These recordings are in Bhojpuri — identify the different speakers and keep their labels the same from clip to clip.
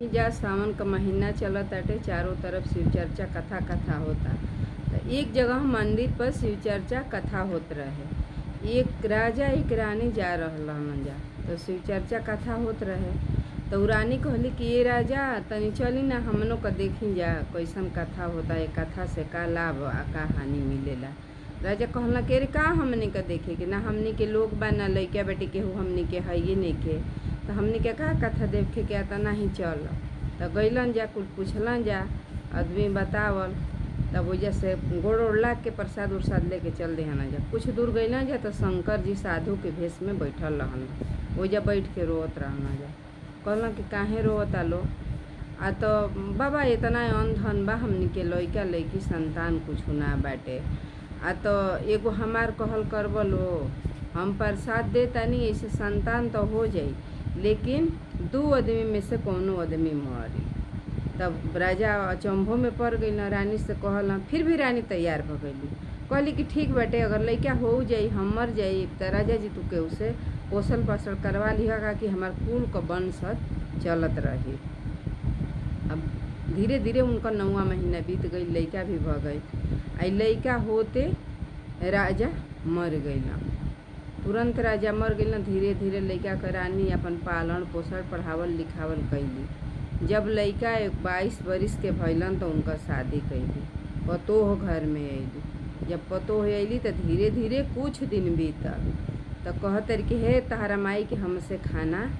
Speaker 1: जा सावन क महिना चलताटे, चारों तरफ शिव चर्चा कथा कथा होता। त एक जगह मंदिर पर शिव चर्चा कथा होत रहे। एक राजा एक रानी जा रहलन जा, तो शिव चर्चा कथा होत रहे। तो उ रानी कहली कि ये राजा तनी चली ना हमनों का देखी जा कैसन कथा होता, ये कथा से का लाभ आ का हानि मिलेला। राजा कहला कि अरे का हमनी का देखे के, ना हमनी के लोग बा ना लइका बेटी केहू हमनी के हइये नइखे, तो हमनी के का कथा देखे के आता नहीं चल। तो गइलन जा, कुछ पूछलन जा, आदमी बतावल, तब वजह से गोड़ ओड़ लाग के प्रसाद उरसाद लेके चल देहन जा। कुछ दूर गइलन जा तो शंकर जी साधु के भेष में बैठल रहन, वजह बैठ के रोवत रहन जा। कहलन कि काहे रोवता लो? आ तो बाबा इतना अनधन बा, हमनी के लइका लइकी संतान कुछ ना बाटे। आ तो एगो हमार कहल करबलो, हम प्रसाद दे तानी ऐसे संतान तो हो जाई, लेकिन 2 आदमी में से कौनो आदमी मरी। तब राजा अचंभो में पड़ गई ना, रानी से कहला। फिर भी रानी तैयार हो गई, कहली कि ठीक बाटे, अगर लइका हो जाई हम मर जाई तो राजा जी तू के उसे पोसल पासल करवा लिहा कि हमार कुल का वंशज चलत रही। अब धीरे धीरे उनका 9वां महीना बीत गई, लइका भी भ गई। आई लइका होते राजा मर गईला, तुरंत राजा मर गईला। धीरे धीरे लइका के रानी अपन पालन पोषण पढ़ावल लिखावल कैली। जब लइका 22 बरिस के भइलन तो उनका शादी कैली, पतोह घर में अइली। जब पतोह अइली तो धीरे धीरे कुछ दिन बीतल, तो कहतर कि हे तहरा माई के हमसे खाना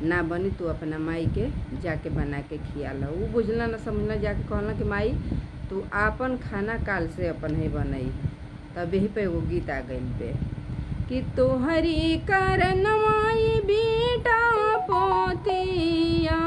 Speaker 1: ना बनी, तू अपना माई के जाके बना के खियाला। उ बुझला ना समझला, जाके कहला कि माई तू आपन खाना काल से अपन ही बनई। तब यही पे एगो गीत आ गइल पे कि तोहरी करनवाई बेटा पोतिया